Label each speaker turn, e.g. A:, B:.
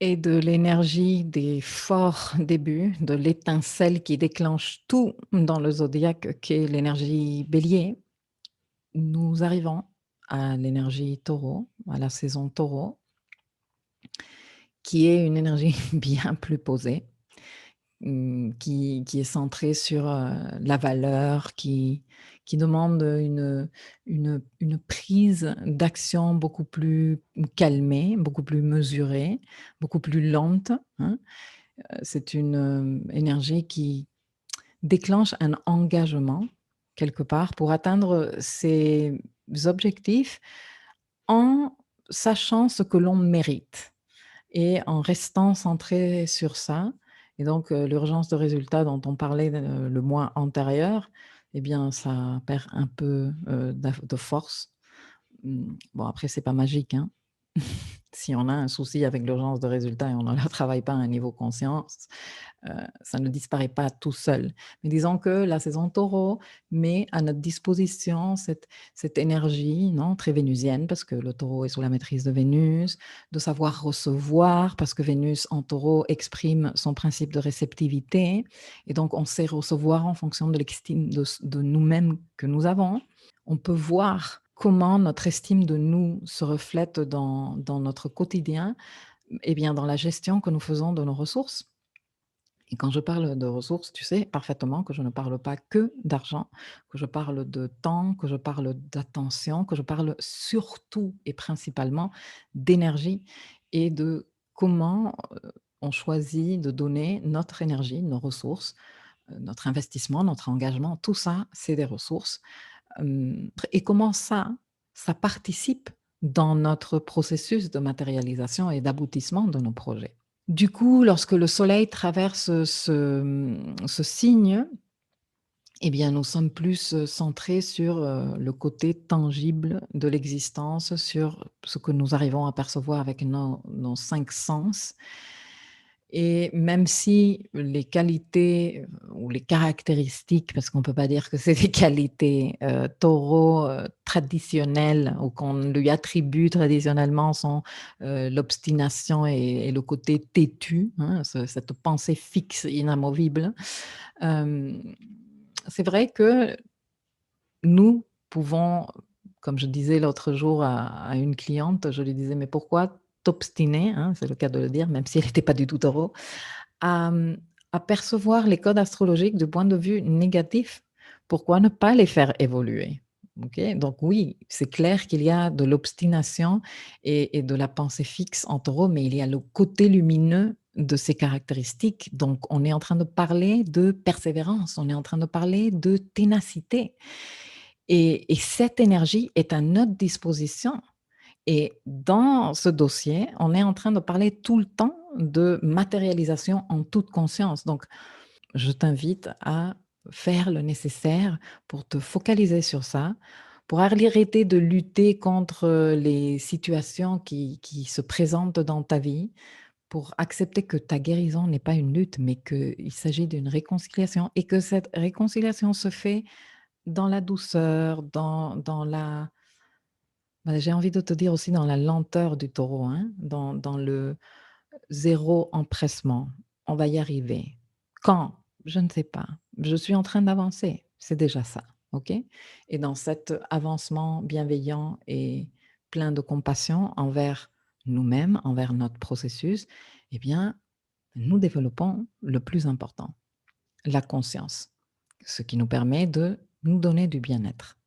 A: Et de l'énergie des forts débuts, de l'étincelle qui déclenche tout dans le zodiaque, qui est l'énergie Bélier, nous arrivons à l'énergie Taureau, à la saison Taureau, qui est une énergie bien plus posée, qui est centrée sur, la valeur, qui demande une prise d'action beaucoup plus calmée, beaucoup plus mesurée, beaucoup plus lente, hein. C'est une, énergie qui déclenche un engagement quelque part pour atteindre ses objectifs en sachant ce que l'on mérite et en restant centré sur ça. Et donc l'urgence de résultat dont on parlait, le mois antérieur, eh bien ça perd un peu, de force. Bon après c'est pas magique, hein. Si on a un souci avec l'urgence de résultat et on ne la travaille pas à un niveau conscience, ça ne disparaît pas tout seul. Mais disons que la saison Taureau met à notre disposition cette énergie, non, très vénusienne, parce que le Taureau est sous la maîtrise de Vénus, de savoir recevoir, parce que Vénus en Taureau exprime son principe de réceptivité et donc on sait recevoir en fonction de l'estime de nous-mêmes que nous avons. On peut voir comment notre estime de nous se reflète dans notre quotidien, eh bien, dans la gestion que nous faisons de nos ressources. Et quand je parle de ressources, tu sais parfaitement que je ne parle pas que d'argent, que je parle de temps, que je parle d'attention, que je parle surtout et principalement d'énergie et de comment, on choisit de donner notre énergie, nos ressources, notre investissement, notre engagement, tout ça, c'est des ressources. Et comment ça participe dans notre processus de matérialisation et d'aboutissement de nos projets. Du coup, lorsque le soleil traverse ce signe, eh bien, nous sommes plus, centrés sur, le côté tangible de l'existence, sur ce que nous arrivons à percevoir avec nos 5 sens. Et même si les qualités, ou les caractéristiques, parce qu'on ne peut pas dire que c'est des qualités, taureau, traditionnelles ou qu'on lui attribue traditionnellement sont, l'obstination et le côté têtu, hein, cette pensée fixe, inamovible. Hem, c'est vrai que nous pouvons, comme je disais l'autre jour à une cliente, je lui disais: «Mais pourquoi t'obstiner?» hein, c'est le cas de le dire, même si elle était pas du tout taureau, à, à percevoir les codes astrologiques du point de vue négatif. Pourquoi ne pas les faire évoluer? OK? Donc oui, c'est clair qu'il y a de l'obstination et de la pensée fixe en taureau, mais il y a le côté lumineux de ces caractéristiques. Donc on est en train de parler de persévérance, on est en train de parler de ténacité et cette énergie est à notre disposition et dans ce dossier, on est en train de parler tout le temps de matérialisation en toute conscience. Donc, je t'invite à faire le nécessaire pour te focaliser sur ça, pour arrêter de lutter contre les situations qui se présentent dans ta vie, pour accepter que ta guérison n'est pas une lutte, mais qu'il s'agit d'une réconciliation et que cette réconciliation se fait dans la douceur, dans la bah, j'ai envie de te dire aussi dans la lenteur du taureau, hein, dans le zéro empressement. On va y arriver. Quand? Je ne sais pas. Je suis en train d'avancer. C'est déjà ça, OK? Et dans cet avancement bienveillant et plein de compassion envers nous-mêmes, envers notre processus, eh bien, nous développons le plus important, la conscience, ce qui nous permet de nous donner du bien-être.